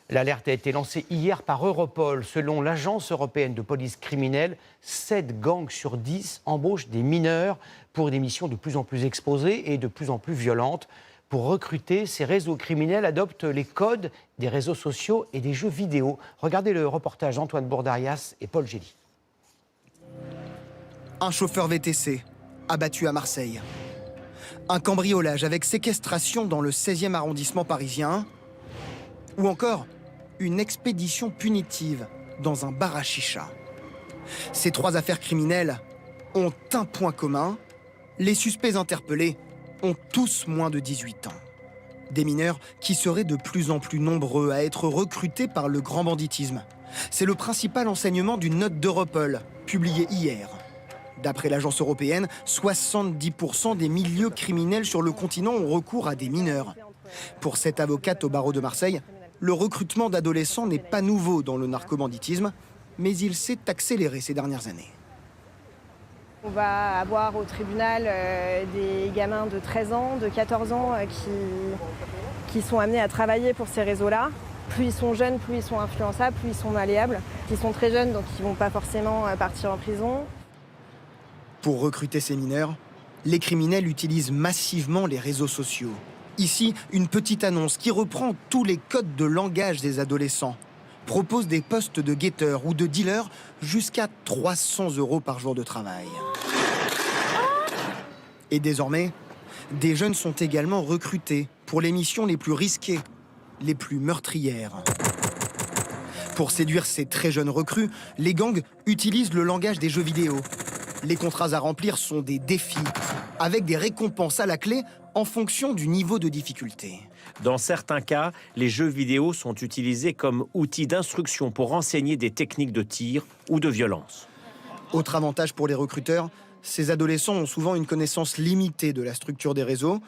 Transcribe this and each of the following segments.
L'alerte a été lancée hier par Europol. Selon l'Agence européenne de police criminelle, 7 gangs sur 10 embauchent des mineurs pour des missions de plus en plus exposées et de plus en plus violentes. Pour recruter, ces réseaux criminels adoptent les codes des réseaux sociaux et des jeux vidéo. Regardez le reportage d'Antoine Bourdarias et Paul Gély. Un chauffeur VTC abattu à Marseille. Un cambriolage avec séquestration dans le 16e arrondissement parisien. Ou encore une expédition punitive dans un bar à chicha. Ces 3 affaires criminelles ont un point commun. Les suspects interpellés ont tous moins de 18 ans. Des mineurs qui seraient de plus en plus nombreux à être recrutés par le grand banditisme. C'est le principal enseignement d'une note d'Europol, publiée hier. D'après l'agence européenne, 70% des milieux criminels sur le continent ont recours à des mineurs. Pour cette avocate au barreau de Marseille, le recrutement d'adolescents n'est pas nouveau dans le narcobanditisme, mais il s'est accéléré ces dernières années. On va avoir au tribunal des gamins de 13 ans, de 14 ans qui sont amenés à travailler pour ces réseaux-là. Plus ils sont jeunes, plus ils sont influençables, plus ils sont malléables. Ils sont très jeunes, donc ils ne vont pas forcément partir en prison. Pour recruter ces mineurs, les criminels utilisent massivement les réseaux sociaux. Ici, une petite annonce qui reprend tous les codes de langage des adolescents. Propose des postes de guetteurs ou de dealers jusqu'à 300 € par jour de travail. Et désormais, des jeunes sont également recrutés pour les missions les plus risquées, les plus meurtrières. Pour séduire ces très jeunes recrues, les gangs utilisent le langage des jeux vidéo. Les contrats à remplir sont des défis, avec des récompenses à la clé en fonction du niveau de difficulté. Dans certains cas, les jeux vidéo sont utilisés comme outils d'instruction pour enseigner des techniques de tir ou de violence. Autre avantage pour les recruteurs, ces adolescents ont souvent une connaissance limitée de la structure des réseaux.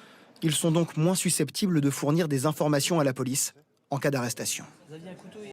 Ils sont donc moins susceptibles de fournir des informations à la police en cas d'arrestation.